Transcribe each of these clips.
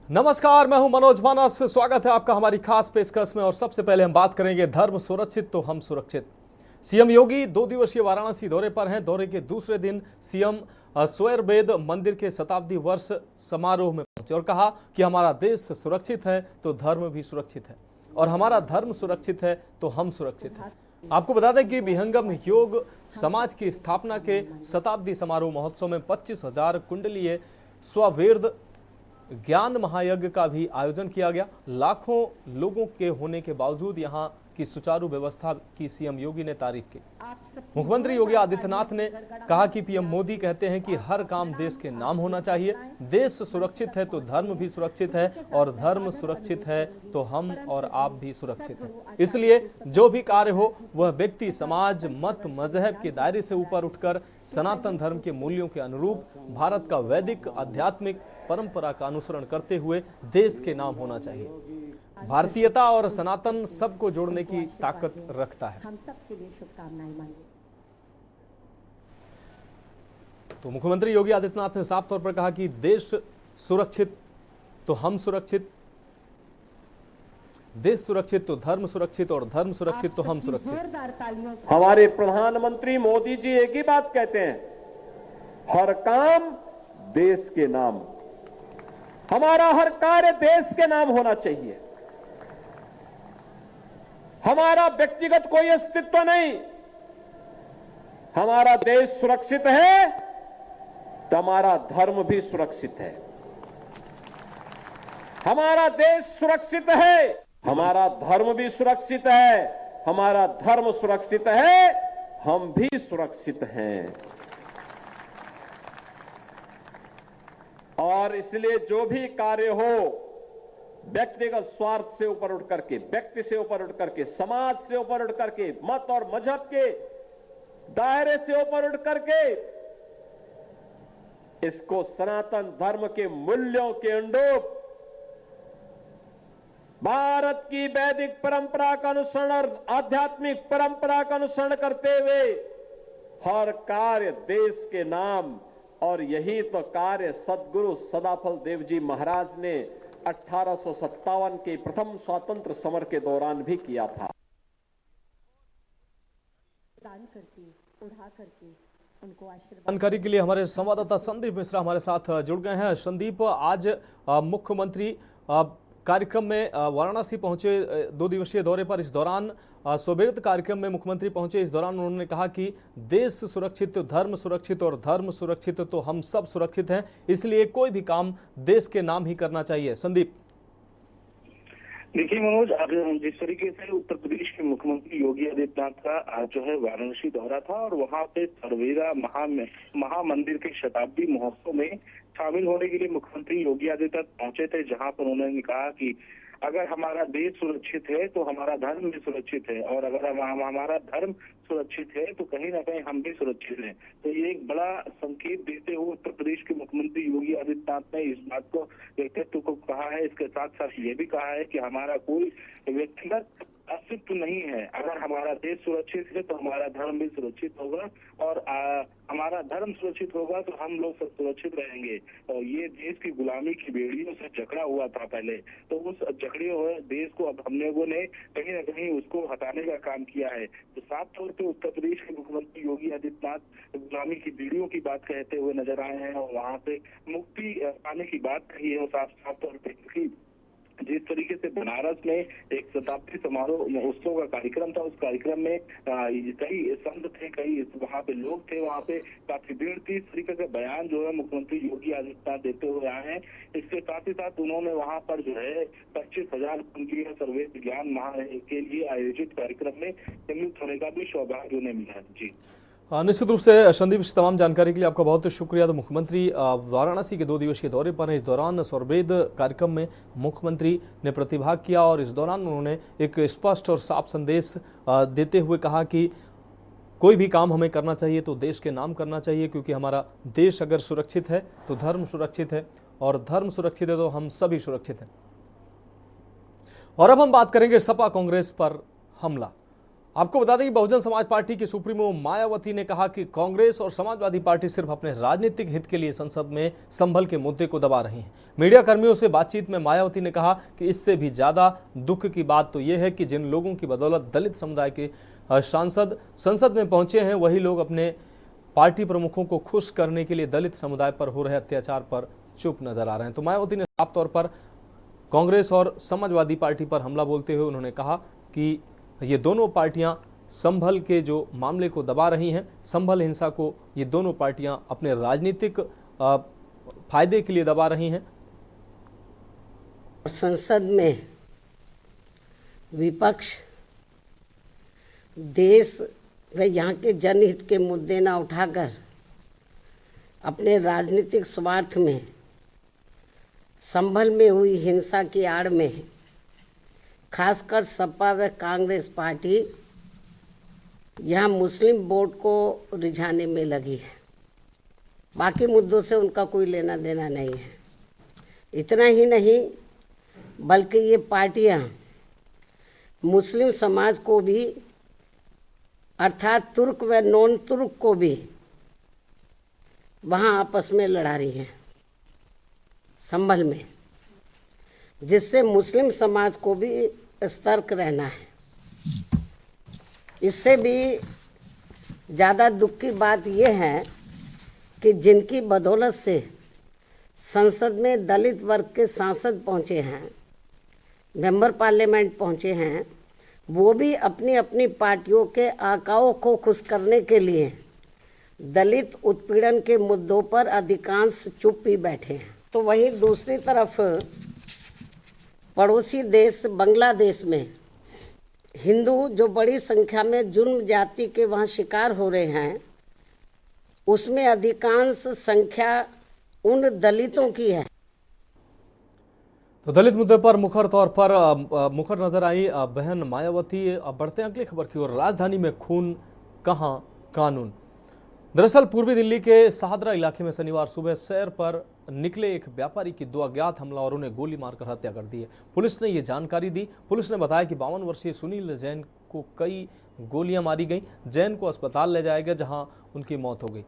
नमस्कार, मैं हूं मनोज मानस। स्वागत है आपका हमारी खास पेशकश में। और सबसे पहले हम बात करेंगे धर्म सुरक्षित तो हम सुरक्षित। सीएम योगी 2 दिवसीय वाराणसी दौरे पर हैं। दौरे के दूसरे दिन सीएम स्वयंवेद मंदिर के शताब्दी वर्ष समारोह में पहुंचे और कहा कि हमारा देश सुरक्षित है तो धर्म भी सुरक्षित है, और हमारा धर्म सुरक्षित है तो हम सुरक्षित हैं। आपको बता दें कि विहंगम योग समाज की स्थापना के शताब्दी समारोह महोत्सव में 25,000 कुंडलीय स्ववेद ज्ञान महायज्ञ का भी आयोजन किया गया। लाखों लोगों के होने के बावजूद यहां की सुचारू व्यवस्था की सीएम योगी ने तारीफ की। मुख्यमंत्री योगी आदित्यनाथ ने कहा कि पीएम मोदी कहते हैं कि हर काम देश के नाम होना चाहिए। देश सुरक्षित है तो धर्म भी सुरक्षित है, और धर्म सुरक्षित है तो हम और आप भी सुरक्षित हैं। इसलिए जो भी कार्य हो वह व्यक्ति, समाज, मत, मजहब के दायरे से ऊपर उठकर सनातन धर्म के मूल्यों के अनुरूप भारत का वैदिक आध्यात्मिक परंपरा का अनुसरण करते हुए देश के नाम होना चाहिए। भारतीयता और सनातन सबको जोड़ने की ताकत रखता है। हम सबके लिए शुभकामनाएं मांगे। तो मुख्यमंत्री योगी आदित्यनाथ ने साफ तौर पर कहा कि देश सुरक्षित तो हम सुरक्षित, देश सुरक्षित तो धर्म सुरक्षित, और धर्म सुरक्षित तो हम सुरक्षित। हमारे प्रधानमंत्री मोदी जी एक ही बात कहते हैं, हर काम देश के नाम। हमारा हर कार्य देश के नाम होना चाहिए। हमारा व्यक्तिगत कोई अस्तित्व नहीं। हमारा देश सुरक्षित है तो हमारा धर्म भी सुरक्षित है। हमारा देश सुरक्षित है, हमारा धर्म भी सुरक्षित है। हमारा धर्म सुरक्षित है, हम भी सुरक्षित हैं। और इसलिए जो भी कार्य हो, व्यक्तिगत स्वार्थ से ऊपर उठ करके, व्यक्ति से ऊपर उठ करके, समाज से ऊपर उठ करके, मत और मजहब के दायरे से ऊपर उठ करके, इसको सनातन धर्म के मूल्यों के अनुरूप भारत की वैदिक परंपरा का अनुसरण और आध्यात्मिक परंपरा का अनुसरण करते हुए हर कार्य देश के नाम। और यही तो कार्य सदगुरु सदाफल देव जी महाराज ने 1857 के प्रथम स्वतंत्र समर के दौरान भी किया था। दान करके, उड़ा करके उनको आशीर्वाद। जानकारी के लिए हमारे संवाददाता संदीप मिश्रा हमारे साथ जुड़ गए हैं। संदीप, आज मुख्यमंत्री कार्यक्रम में वाराणसी पहुंचे 2 दिवसीय दौरे पर। इस दौरान स्ववेद कार्यक्रम में मुख्यमंत्री पहुंचे। इस दौरान उन्होंने कहा कि देश सुरक्षित तो धर्म सुरक्षित, और धर्म सुरक्षित तो हम सब सुरक्षित हैं। इसलिए कोई भी काम देश के नाम ही करना चाहिए। संदीप, देखिए मनोज, आज जिस तरीके से उत्तर प्रदेश के मुख्यमंत्री योगी आदित्यनाथ का आज जो है वाराणसी दौरा था, और वहां पे सर्वेदा महामंदिर के शताब्दी महोत्सव में शामिल होने के लिए मुख्यमंत्री योगी आदित्यनाथ पहुंचे थे, जहां पर उन्होंने कहा कि अगर हमारा देश सुरक्षित है तो हमारा धर्म भी सुरक्षित है, और अगर हमारा धर्म सुरक्षित है तो कहीं ना कहीं हम भी सुरक्षित हैं। तो ये एक बड़ा संकेत देते हुए उत्तर प्रदेश के मुख्यमंत्री योगी आदित्यनाथ ने इस बात को व्यक्तित्व को कहा है। इसके साथ साथ ये भी कहा है कि हमारा कोई व्यक्तिगत अस्तित्व नहीं है। अगर हमारा देश सुरक्षित है तो हमारा धर्म भी सुरक्षित होगा, और हमारा धर्म सुरक्षित होगा तो हम लोग सब सुरक्षित रहेंगे। और ये देश की गुलामी की बेड़ियों से जकड़ा हुआ था पहले, तो उस जकड़े हुए देश को अब हम लोगों ने कहीं ना कहीं उसको हटाने का काम किया है। तो साफ तौर पे उत्तर प्रदेश के मुख्यमंत्री योगी आदित्यनाथ गुलामी की बेड़ियों की बात कहते हुए नजर आए हैं, और वहाँ से मुक्ति पाने की बात कही है। साफ तौर पे जिस तरीके से बनारस में एक शताब्दी समारोह उत्सव का कार्यक्रम था, उस कार्यक्रम में कई संत थे, कई वहाँ पे लोग थे, वहाँ पे काफी भीड़ थी। इस तरीके का बयान जो है मुख्यमंत्री योगी आदित्यनाथ देते हुए आए हैं। इसके साथ ही साथ उन्होंने वहाँ पर जो है 25,000 कुंडलीय सर्वेद ज्ञान महायज्ञ के लिए आयोजित कार्यक्रम में सम्मिलित होने का भी सौभाग्य उन्हें मिला है। जी निश्चित रूप से संदीप, इस तमाम जानकारी के लिए आपका बहुत शुक्रिया। तो मुख्यमंत्री वाराणसी के 2 दिवसीय दौरे पर हैं। इस दौरान स्ववेद कार्यक्रम में मुख्यमंत्री ने प्रतिभाग किया, और इस दौरान उन्होंने एक स्पष्ट और साफ संदेश देते हुए कहा कि कोई भी काम हमें करना चाहिए तो देश के नाम करना चाहिए, क्योंकि हमारा देश अगर सुरक्षित है तो धर्म सुरक्षित है, और धर्म सुरक्षित है तो हम सभी सुरक्षित हैं। और अब हम बात करेंगे सपा कांग्रेस पर हमला। आपको बता दें कि बहुजन समाज पार्टी की सुप्रीमो मायावती ने कहा कि कांग्रेस और समाजवादी पार्टी सिर्फ अपने राजनीतिक हित के लिए संसद में संभल के मुद्दे को दबा रही हैं। मीडिया कर्मियों से बातचीत में मायावती ने कहा कि इससे भी ज्यादा दुख की बात तो यह है कि जिन लोगों की बदौलत दलित समुदाय के सांसद संसद में पहुंचे हैं, वही लोग अपने पार्टी प्रमुखों को खुश करने के लिए दलित समुदाय पर हो रहे अत्याचार पर चुप नजर आ रहे हैं। तो मायावती ने साफ तौर पर कांग्रेस और समाजवादी पार्टी पर हमला बोलते हुए उन्होंने कहा कि ये दोनों पार्टियां संभल के जो मामले को दबा रही हैं, संभल हिंसा को ये दोनों पार्टियां अपने राजनीतिक फायदे के लिए दबा रही हैं। संसद में विपक्ष देश व यहाँ के जनहित के मुद्दे न उठाकर अपने राजनीतिक स्वार्थ में संभल में हुई हिंसा की आड़ में खासकर सपा व कांग्रेस पार्टी यहाँ मुस्लिम वोट को रिझाने में लगी है। बाकी मुद्दों से उनका कोई लेना देना नहीं है। इतना ही नहीं बल्कि ये पार्टियाँ मुस्लिम समाज को भी अर्थात तुर्क व नॉन तुर्क को भी वहाँ आपस में लड़ा रही हैं संभल में, जिससे मुस्लिम समाज को भी सतर्क रहना है। इससे भी ज़्यादा दुख की बात यह है कि जिनकी बदौलत से संसद में दलित वर्ग के सांसद पहुँचे हैं, मेंबर पार्लियामेंट पहुँचे हैं, वो भी अपनी अपनी पार्टियों के आकाओं को खुश करने के लिए दलित उत्पीड़न के मुद्दों पर अधिकांश चुप ही बैठे हैं। तो वहीं दूसरी तरफ पड़ोसी देश बांग्लादेश में हिंदू जो बड़ी संख्या में जुर्म जाति के वहाँ शिकार हो रहे हैं, उसमें अधिकांश संख्या उन दलितों की है। तो दलित मुद्दे पर मुखर नजर आई बहन मायावती। अब बढ़ते हैं अगली खबर की ओर। राजधानी में खून कहां कानून। दरअसल पूर्वी दिल्ली के शाहदरा इलाके में शनिवार सुबह सैर पर निकले एक व्यापारी की 2 अज्ञात हमलावरों ने गोली मारकर हत्या कर दी है। पुलिस ने ये जानकारी दी। पुलिस ने बताया कि 52 वर्षीय सुनील जैन को कई गोलियां मारी गई। जैन को अस्पताल ले जाया गया, जहां उनकी मौत हो गई।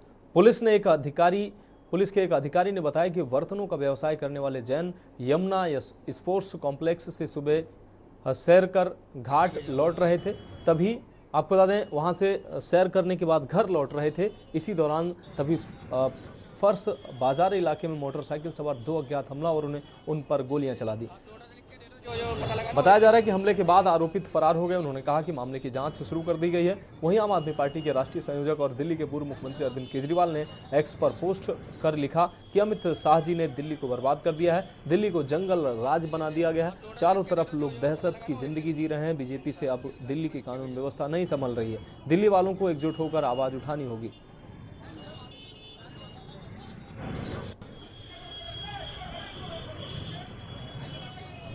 पुलिस के एक अधिकारी ने बताया कि बर्तनों का व्यवसाय करने वाले जैन यमुना स्पोर्ट्स कॉम्प्लेक्स से सुबह सैर कर घाट लौट रहे थे। तभी आपको बता दें, वहां से सैर करने के बाद घर लौट रहे थे। इसी दौरान तभी फर्श बाजार इलाके में मोटरसाइकिल सवार 2 अज्ञात हमलावरों ने उन पर गोलियां चला दी। बताया जा रहा है कि हमले के बाद आरोपित फरार हो गए। उन्होंने कहा कि मामले की जांच शुरू कर दी गई है। वहीं आम आदमी पार्टी के राष्ट्रीय संयोजक और दिल्ली के पूर्व मुख्यमंत्री अरविंद केजरीवाल ने एक्स पर पोस्ट कर लिखा कि अमित शाह जी ने दिल्ली को बर्बाद कर दिया है, दिल्ली को जंगल राज बना दिया गया है, चारों तरफ लोग दहशत की जिंदगी जी रहे हैं। बीजेपी से अब दिल्ली की कानून व्यवस्था नहीं संभल रही है। दिल्ली वालों को एकजुट होकर आवाज उठानी होगी।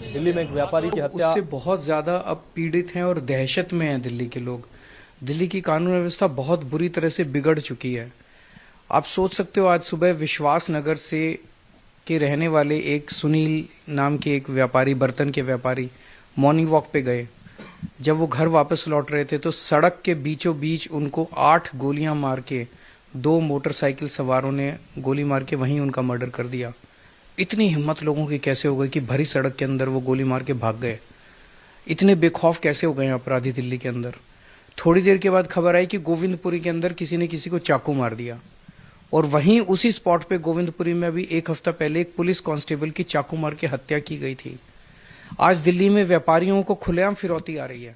दिल्ली में एक व्यापारी की हत्या, उससे बहुत ज्यादा अब पीड़ित हैं और दहशत में हैं दिल्ली के लोग। दिल्ली की कानून व्यवस्था बहुत बुरी तरह से बिगड़ चुकी है। आप सोच सकते हो, आज सुबह विश्वास नगर से के रहने वाले एक सुनील नाम के एक व्यापारी, बर्तन के व्यापारी, मॉर्निंग वॉक पे गए। जब वो घर वापस लौट रहे थे तो सड़क के बीचों बीच उनको 8 गोलियां मार के 2 मोटरसाइकिल सवारों ने गोली मार के वहीं उनका मर्डर कर दिया। इतनी हिम्मत लोगों की कैसे हो गई कि भरी सड़क के अंदर वो गोली मार के भाग गए? इतने बेखौफ कैसे हो गए अपराधी दिल्ली के अंदर? थोड़ी देर के बाद खबर आई कि गोविंदपुरी के अंदर किसी ने किसी को चाकू मार दिया, और वहीं उसी स्पॉट पे गोविंदपुरी में अभी 1 हफ्ता पहले एक पुलिस कांस्टेबल की चाकू मार के हत्या की गई थी। आज दिल्ली में व्यापारियों को खुलेआम फिरौती आ रही है।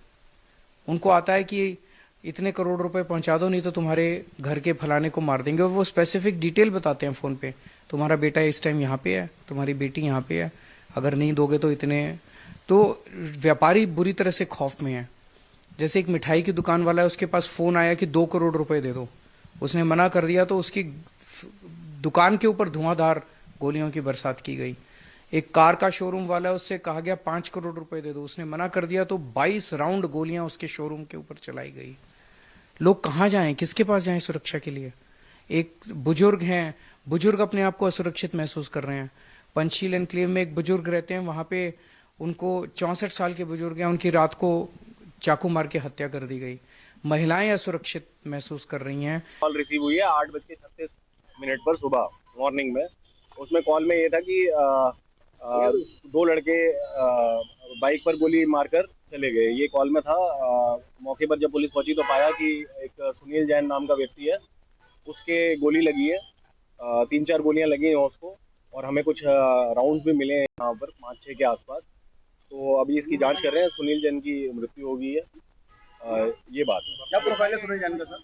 उनको आता है कि इतने करोड़ रुपए पहुंचा दो, नहीं तो तुम्हारे घर के फलाने को मार देंगे, और वो स्पेसिफिक डिटेल बताते हैं फोन पे, तुम्हारा बेटा इस टाइम यहाँ पे है, तुम्हारी बेटी यहाँ पे है, अगर नहीं दोगे तो इतने। तो व्यापारी बुरी तरह से खौफ में है। जैसे एक मिठाई की दुकान वाला है, उसके पास फोन आया कि 2 करोड़ रुपए दे दो, उसने मना कर दिया तो उसकी दुकान के ऊपर धुआंधार गोलियों की बरसात की गई। एक कार का शोरूम वाला है, उससे कहा गया 5 करोड़ रुपए दे दो, उसने मना कर दिया तो 22 राउंड गोलियां उसके शोरूम के ऊपर चलाई गई। लोग कहां जाएं, किसके पास जाएं सुरक्षा के लिए? एक बुजुर्ग हैं, बुजुर्ग अपने आप को असुरक्षित महसूस कर रहे हैं। पंचशील एनक्लेव में एक बुजुर्ग रहते हैं, वहां पे उनको 64 साल के बुजुर्ग हैं, उनकी रात को चाकू मार के हत्या कर दी गई। महिलाएं असुरक्षित महसूस कर रही हैं। कॉल रिसीव हुई है 8:36 पर सुबह मॉर्निंग में। उसमें कॉल में ये था कि दो लड़के बाइक पर गोली मारकर चले गए, ये कॉल में था। मौके पर जब पुलिस पहुंची तो पाया कि एक सुनील जैन नाम का व्यक्ति है, उसके गोली लगी है, 3-4 गोलियां लगी हैं उसको, और हमें कुछ राउंड भी मिले हैं यहाँ पर 5-6 के आसपास। तो अभी इसकी जांच कर रहे हैं। सुनील जैन की मृत्यु हो गई है, ये बात है। क्या प्रोफाइल है सुनील जैन का सर?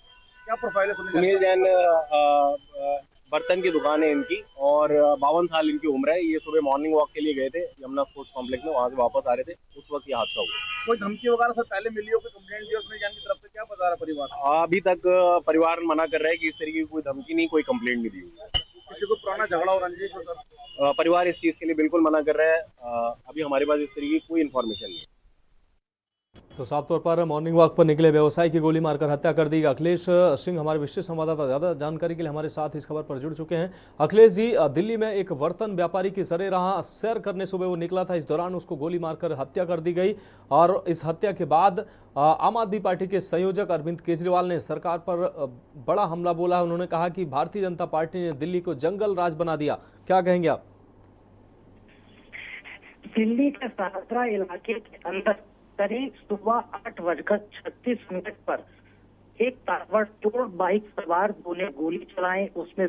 क्या प्रोफाइल है सुनील जैन? बर्तन की दुकान है इनकी और 52 साल इनकी उम्र है। ये सुबह मॉर्निंग वॉक के लिए गए थे यमुना स्पोर्ट्स कॉम्प्लेक्स में, वहाँ से वापस आ रहे थे, उस वक्त ये हादसा हुआ। कोई धमकी वगैरह सर पहले मिली हो, कोई कंप्लेंट दी हो सुनील जैन की तरफ से? क्या बता रहा परिवार? अभी तक परिवार मना कर रहा है कि इस तरीके की कोई धमकी नहीं, कोई कंप्लेंट नहीं दी हुई। किसी को पुराना झगड़ा और रंजिश हो सर? परिवार इस चीज के लिए बिल्कुल मना कर रहा है। अभी हमारे पास इस तरीके की कोई इन्फॉर्मेशन नहीं है। तो साफ तौर पर मॉर्निंग वॉक पर निकले व्यवसायी की गोली मारकर हत्या कर दी। अखिलेश सिंह हमारे विशेष संवाददाता ज़्यादा जानकारी के लिए हमारे साथ इस खबर पर जुड़ चुके हैं। अखिलेश जी, दिल्ली में एक बर्तन व्यापारी की सरेराह सैर करने सुबह वो निकला था, इस दौरान उसको गोली मारकर हत्या कर दी गई और इस हत्या के बाद आम आदमी पार्टी के संयोजक अरविंद केजरीवाल ने सरकार पर बड़ा हमला बोला। उन्होंने कहा कि भारतीय जनता पार्टी ने दिल्ली को जंगल राज बना दिया। क्या कहेंगे आप? दिल्ली के शाहदरा इलाके के अंदर करीब सुबह 8:36 पर एक ताबड़तोड़ बाइक सवार दो ने गोली चलाई। उसमें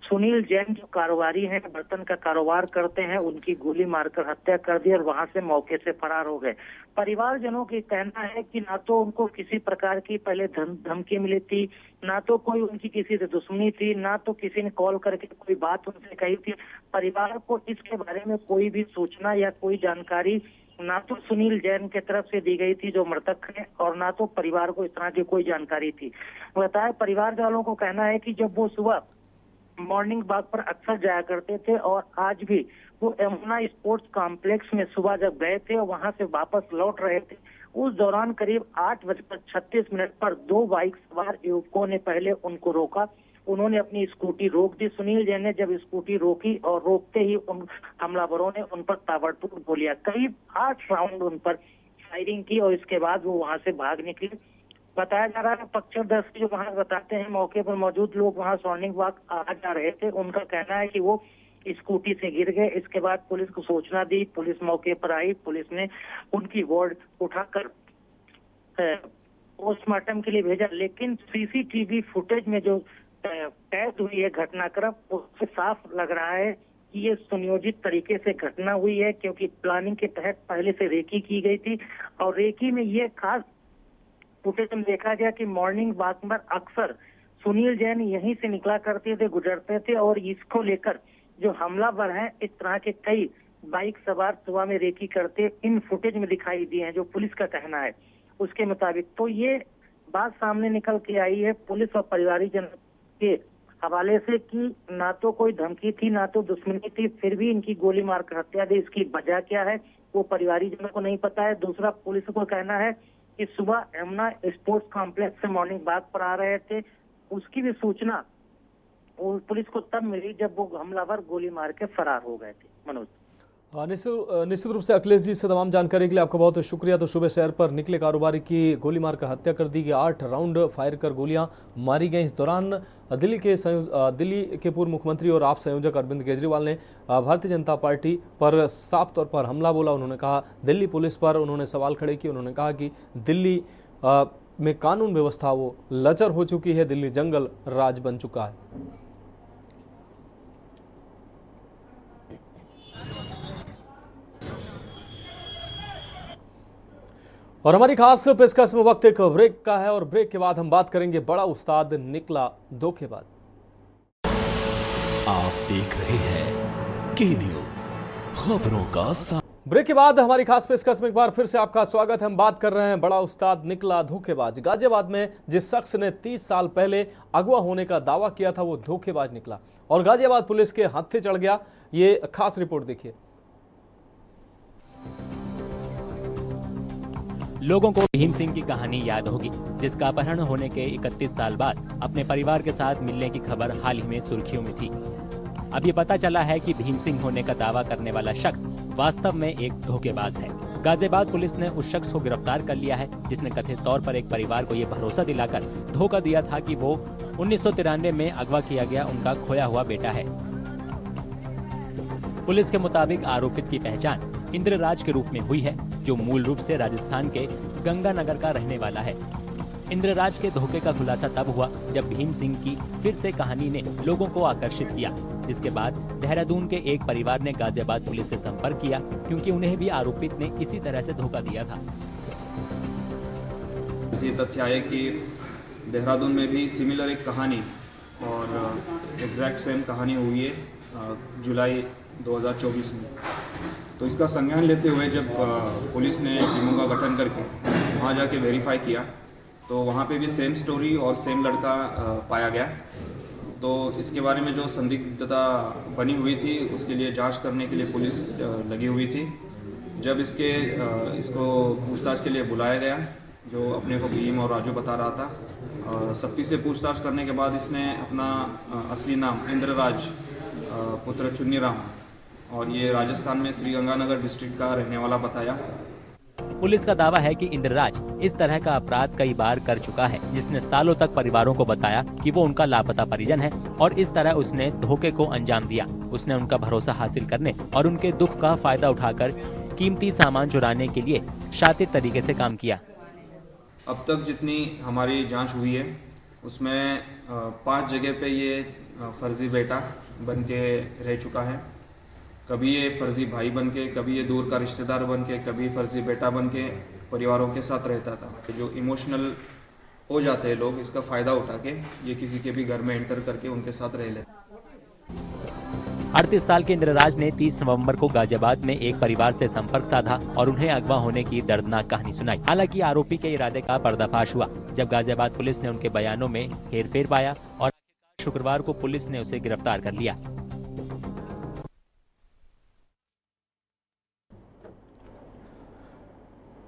सुनील जैन जो कारोबारी हैं, बर्तन का कारोबार करते हैं, उनकी गोली मारकर हत्या कर दी और वहां से मौके से फरार हो गए। परिवारजनों की कहना है कि ना तो उनको किसी प्रकार की पहले धमकी मिली थी, ना तो कोई उनकी किसी से दुश्मनी थी, ना तो किसी ने कॉल करके कोई बात उनसे कही थी। परिवार को इसके बारे में कोई भी सूचना या कोई जानकारी ना तो सुनील जैन की तरफ से दी गई थी जो मृतक है, और ना तो परिवार को इस तरह की कोई जानकारी थी। बताया परिवार वालों को कहना है कि जब वो सुबह मॉर्निंग वॉक पर अक्सर जाया करते थे और आज भी वो यमुना स्पोर्ट्स कॉम्प्लेक्स में सुबह जब गए थे और वहां से वापस लौट रहे थे, उस दौरान करीब 8:36 पर दो बाइक सवार युवकों ने पहले उनको रोका। उन्होंने अपनी स्कूटी रोक दी। सुनील जैन ने जब स्कूटी रोकी और रोकते ही उन हमलावरों ने उन पर ताबड़तोड़ गोलियां, करीब 8 राउंड उन पर फायरिंग की और इसके बाद वो वहां से भाग निकले। बताया जा रहा है पक्षदर्शी जो वहां बताते हैं, मौके पर मौजूद लोग वहां मॉर्निंग वॉक आ जा रहे थे, उनका कहना है कि वो स्कूटी से गिर गए। इसके बाद पुलिस को सूचना दी, पुलिस मौके पर आई, पुलिस ने उनकी बॉडी उठाकर पोस्टमार्टम के लिए भेजा। लेकिन सीसीटीवी फुटेज में जो कैद हुई है घटनाक्रम, उससे साफ लग रहा है कि ये सुनियोजित तरीके से घटना हुई है, क्योंकि प्लानिंग के तहत पहले से रेकी की गई थी। और रेकी में ये खास फुटेज में देखा गया कि मॉर्निंग वॉक पर अक्सर सुनील जैन यहीं से निकला करते थे, गुजरते थे, और इसको लेकर जो हमलावर हैं इस तरह के कई बाइक सवार सुबह में रेकी करते इन फुटेज में दिखाई दिए हैं, जो पुलिस का कहना है उसके मुताबिक। तो ये बात सामने निकल के आई है पुलिस और परिवारजन के हवाले से कि ना तो कोई धमकी थी, ना तो दुश्मनी थी, फिर भी इनकी गोली मारकर हत्या दी। इसकी वजह क्या है वो परिवारजनों को नहीं पता है। दूसरा, पुलिस को कहना है कि सुबह यमुना स्पोर्ट्स कॉम्प्लेक्स से मॉर्निंग वॉक पर आ रहे थे, उसकी भी सूचना पुलिस को तब मिली जब वो हमलावर गोली मार के फरार हो गए थे। मनोज, निश्चित रूप से अखिलेश जी से तमाम जानकारी के लिए आपका बहुत शुक्रिया। तो सुबह शहर पर निकले कारोबारी की गोली मारकर हत्या कर दी गई, 8 राउंड फायर कर गोलियां मारी गई। इस दौरान दिल्ली के पूर्व मुख्यमंत्री और आप संयोजक अरविंद केजरीवाल ने भारतीय जनता पार्टी पर साफ तौर पर हमला बोला। उन्होंने कहा दिल्ली पुलिस पर उन्होंने सवाल खड़े किए। उन्होंने कहा कि दिल्ली में कानून व्यवस्था वो लचर हो चुकी है, दिल्ली जंगल राज बन चुका है। और हमारी खास पेशकश में वक्त एक ब्रेक का है और ब्रेक के बाद हम बात करेंगे बड़ा उस्ताद निकला धोखेबाज। आप देख रहे हैं के न्यूज, खबरों का साथ। ब्रेक के बाद हमारी खास पेशकश में एक बार फिर से आपका स्वागत है। हम बात कर रहे हैं बड़ा उस्ताद निकला धोखेबाज। गाजियाबाद में जिस शख्स ने 30 साल पहले अगवा होने का दावा किया था वो धोखेबाज निकला और गाजियाबाद पुलिस के हत्थे चढ़ गया। ये खास रिपोर्ट देखिए। लोगों को भीम सिंह की कहानी याद होगी, जिसका अपहरण होने के 31 साल बाद अपने परिवार के साथ मिलने की खबर हाल ही में सुर्खियों में थी। अब ये पता चला है कि भीम सिंह होने का दावा करने वाला शख्स वास्तव में एक धोखेबाज है। गाजियाबाद पुलिस ने उस शख्स को गिरफ्तार कर लिया है जिसने कथित तौर पर एक परिवार को ये भरोसा दिलाकर धोखा दिया था कि वो 1993 में अगवा किया गया उनका खोया हुआ बेटा है। पुलिस के मुताबिक आरोपित की पहचान इंद्रराज के रूप में हुई है, जो मूल रूप से राजस्थान के गंगानगर का रहने वाला है। इंद्रराज के धोखे का खुलासा तब हुआ जब भीम सिंह की फिर से कहानी ने लोगों को आकर्षित किया, जिसके बाद देहरादून के एक परिवार ने गाजियाबाद पुलिस से संपर्क किया क्योंकि उन्हें भी आरोपित ने इसी तरह से धोखा दिया था। ये तथ्य आए कि देहरादून में भी सिमिलर एक कहानी और एग्जैक्ट सेम कहानी हुई है जुलाई 2024 में। तो इसका संज्ञान लेते हुए जब पुलिस ने टीमों का गठन करके वहाँ जाके वेरीफाई किया तो वहाँ पे भी सेम स्टोरी और सेम लड़का पाया गया। तो इसके बारे में जो संदिग्धता बनी हुई थी उसके लिए जांच करने के लिए पुलिस लगी हुई थी। जब इसको पूछताछ के लिए बुलाया गया, जो अपने को भीम और राजू बता रहा था, सख्ती से पूछताछ करने के बाद इसने अपना असली नाम इंद्रराज पुत्र चुन्नीराम और ये राजस्थान में श्रीगंगानगर डिस्ट्रिक्ट का रहने वाला बताया। पुलिस का दावा है कि इंद्रराज इस तरह का अपराध कई बार कर चुका है, जिसने सालों तक परिवारों को बताया कि वो उनका लापता परिजन है और इस तरह उसने धोखे को अंजाम दिया। उसने उनका भरोसा हासिल करने और उनके दुख का फायदा उठाकर कीमती सामान चुराने के लिए शातिर तरीके से काम किया। अब तक जितनी हमारी जांच हुई है उसमें 5 जगह पे ये फर्जी बेटा बन के रह चुका है। कभी ये फर्जी भाई बन के, कभी ये दूर का रिश्तेदार बन के, कभी फर्जी बेटा बन के परिवारों के साथ रहता था। जो इमोशनल हो जाते हैं लोग, इसका फ़ायदा उठा के ये किसी के भी घर में एंटर करके उनके साथ रह लेते। 38 साल के इंद्रराज ने 30 नवंबर को गाजियाबाद में एक परिवार से संपर्क साधा और उन्हें अगवा होने की दर्दनाक कहानी सुनाई। हालांकि आरोपी के इरादे का पर्दाफाश हुआ जब गाजियाबाद पुलिस ने उनके बयानों में हेरफेर पाया और शुक्रवार को पुलिस ने उसे गिरफ्तार कर लिया।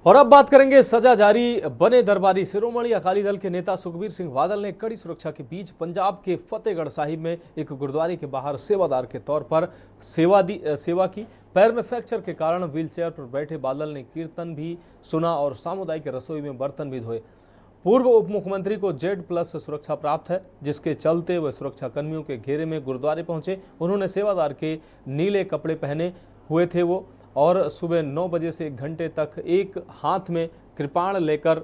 और अब बात करेंगे सजा जारी बने दरबारी। शिरोमणि अकाली दल के नेता सुखबीर सिंह बादल ने कड़ी सुरक्षा के बीच पंजाब के फतेहगढ़ साहिब में एक गुरुद्वारे के बाहर सेवादार के तौर पर सेवा की। पैर में फ्रैक्चर के कारण व्हीलचेयर पर बैठे बादल ने कीर्तन भी सुना और सामुदायिक रसोई में बर्तन भी धोए। पूर्व उप मुख्यमंत्री को Z+ सुरक्षा प्राप्त है, जिसके चलते वह सुरक्षा कर्मियों के घेरे में गुरुद्वारे पहुंचे। उन्होंने सेवादार के नीले कपड़े पहने हुए थे वो, और सुबह 9 बजे से 1 घंटे तक एक हाथ में कृपाण लेकर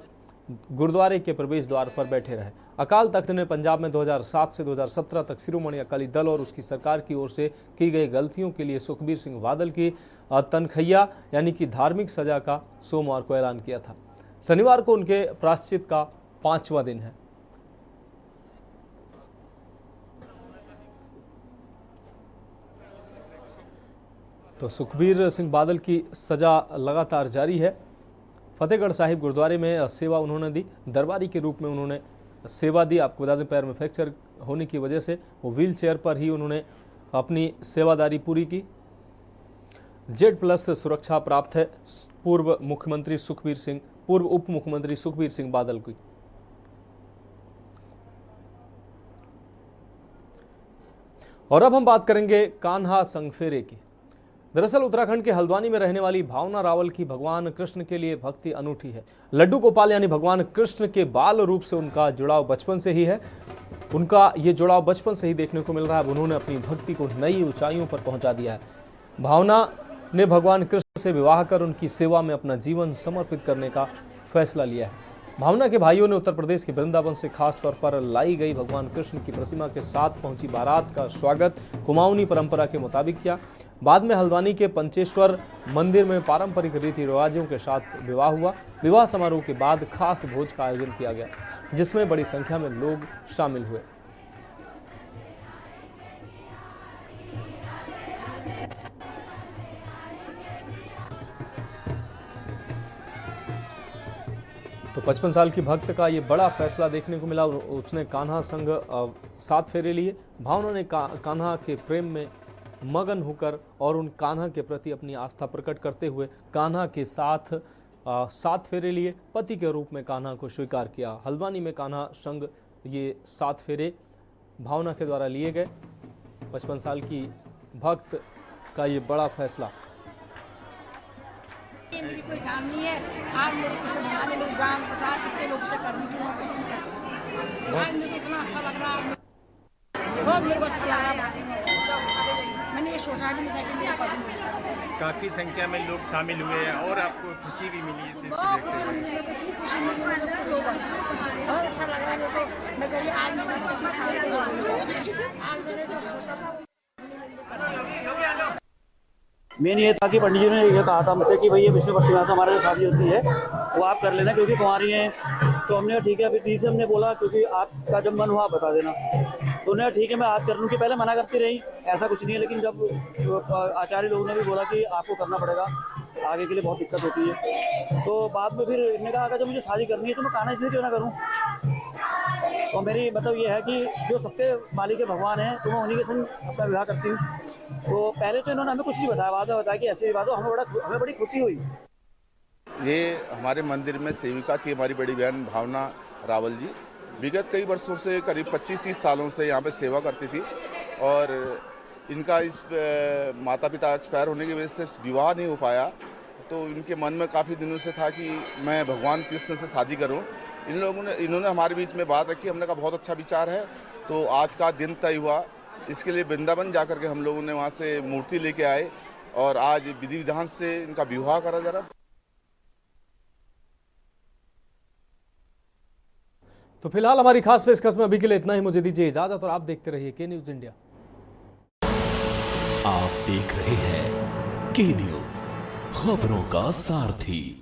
गुरुद्वारे के प्रवेश द्वार पर बैठे रहे। अकाल तख्त ने पंजाब में 2007 से 2017 तक शिरोमणि अकाली दल और उसकी सरकार की ओर से की गई गलतियों के लिए सुखबीर सिंह बादल की तनखैया यानी कि धार्मिक सजा का सोमवार को ऐलान किया था। शनिवार को उनके प्रायश्चित का 5वां दिन है। तो सुखबीर सिंह बादल की सजा लगातार जारी है। फतेहगढ़ साहिब गुरुद्वारे में सेवा उन्होंने दी, दरबारी के रूप में उन्होंने सेवा दी। आपको बता दें, पैर में फ्रैक्चर होने की वजह से वो व्हील चेयर पर ही उन्होंने अपनी सेवादारी पूरी की। Z+ सुरक्षा प्राप्त है पूर्व उप मुख्यमंत्री सुखबीर सिंह बादल की। और अब हम बात करेंगे कान्हा संग फेरे की। दरअसल उत्तराखंड के हल्द्वानी में रहने वाली भावना रावल की भगवान कृष्ण के लिए भक्ति अनूठी है। लड्डू गोपाल यानी भगवान कृष्ण के बाल रूप से उनका जुड़ाव बचपन से ही है। उनका ये जुड़ाव बचपन से ही देखने को मिल रहा है। उन्होंने अपनी भक्ति को नई ऊंचाइयों पर पहुंचा दिया है। भावना ने भगवान कृष्ण से विवाह कर उनकी सेवा में अपना जीवन समर्पित करने का फैसला लिया है। भावना के भाइयों ने उत्तर प्रदेश के वृंदावन से खास तौर पर लाई गई भगवान कृष्ण की प्रतिमा के साथ पहुंची बारात का स्वागत कुमाऊनी परंपरा के मुताबिक किया। बाद में हल्द्वानी के पंचेश्वर मंदिर में पारंपरिक रीति रिवाजों के साथ विवाह हुआ। विवाह समारोह के बाद खास भोज का आयोजन किया गया, जिसमें बड़ी संख्या में लोग शामिल हुए। तो 55 साल की भक्त का ये बड़ा फैसला देखने को मिला। उसने कान्हा संग 7 फेरे लिए। भावना ने कान्हा के प्रेम में मगन होकर और उन कान्हा के प्रति अपनी आस्था प्रकट करते हुए कान्हा के साथ 7 फेरे लिए। पति के रूप में कान्हा को स्वीकार किया। हल्द्वानी में कान्हा संग ये 7 फेरे भावना के द्वारा लिए गए। 55 साल की भक्त का ये बड़ा फैसला। है, मेरी कोई जान नहीं है। आज मेरे को भगवान ने मेरी जान बचा, कितने लोग से करने की आज मेरे को इतना अच्छा लग रहा है, बहुत मेरे को अच्छा लग रहा है। मैंने ये सोचा भी नहीं था कि मेरा पद काफी संख्या में लोग शामिल हुए हैं और आपको खुशी भी मिली इस चीज को बहुत देखते हुए। बहुत अच्छा लग रहा है मेरे को। मैं कह रही आज मेरे को सोचा था मेन ये था कि पंडित जी ने ये कहा था मुझसे कि भाई ये विष्णु प्रतिमा से हमारे जो शादी होती है वो आप कर लेना क्योंकि कुंवारी हैं। तो हमने ठीक है, अभी दी से हमने बोला क्योंकि आपका जब मन हुआ आप बता देना। तो उन्होंने ठीक है मैं आज कर लूँ, कि पहले मना करती रही ऐसा कुछ नहीं है, लेकिन जब आचार्य लोगों ने भी बोला कि आपको करना पड़ेगा, आगे के लिए बहुत दिक्कत होती है, तो बाद में फिर इन्होंने कहा अगर जब मुझे शादी करनी है तो मैं कान्हा जी से क्यों ना करूँ। तो मेरी मतलब ये है कि जो सबके मालिक के भगवान हैं तो मैं उन्हीं के संग अपना विवाह करती हूँ। तो पहले तो इन्होंने हमें कुछ नहीं बताया, बाद में बताया कि ऐसी बात हो, हमें बड़ी खुशी हुई। ये हमारे मंदिर में सेविका थी हमारी बड़ी बहन भावना रावल जी। विगत कई वर्षों से करीब 25-30 सालों से यहाँ पे सेवा करती थी और इनका इस माता पिता एक्सपायर होने की वजह से विवाह नहीं हो पाया। तो इनके मन में काफ़ी दिनों से था कि मैं भगवान कृष्ण से शादी करूं। इन्होंने हमारे बीच में बात रखी, हमने कहा बहुत अच्छा विचार है। तो आज का दिन तय हुआ, इसके लिए वृंदावन जा कर के हम लोगों ने वहाँ से मूर्ति लेके आए और आज विधि विधान से इनका विवाह करा जा रहा। तो फिलहाल हमारी खास पेशकश में अभी के लिए इतना ही। मुझे दीजिए इजाजत और आप देखते रहिए के न्यूज इंडिया। आप देख रहे हैं के न्यूज, खबरों का सारथी।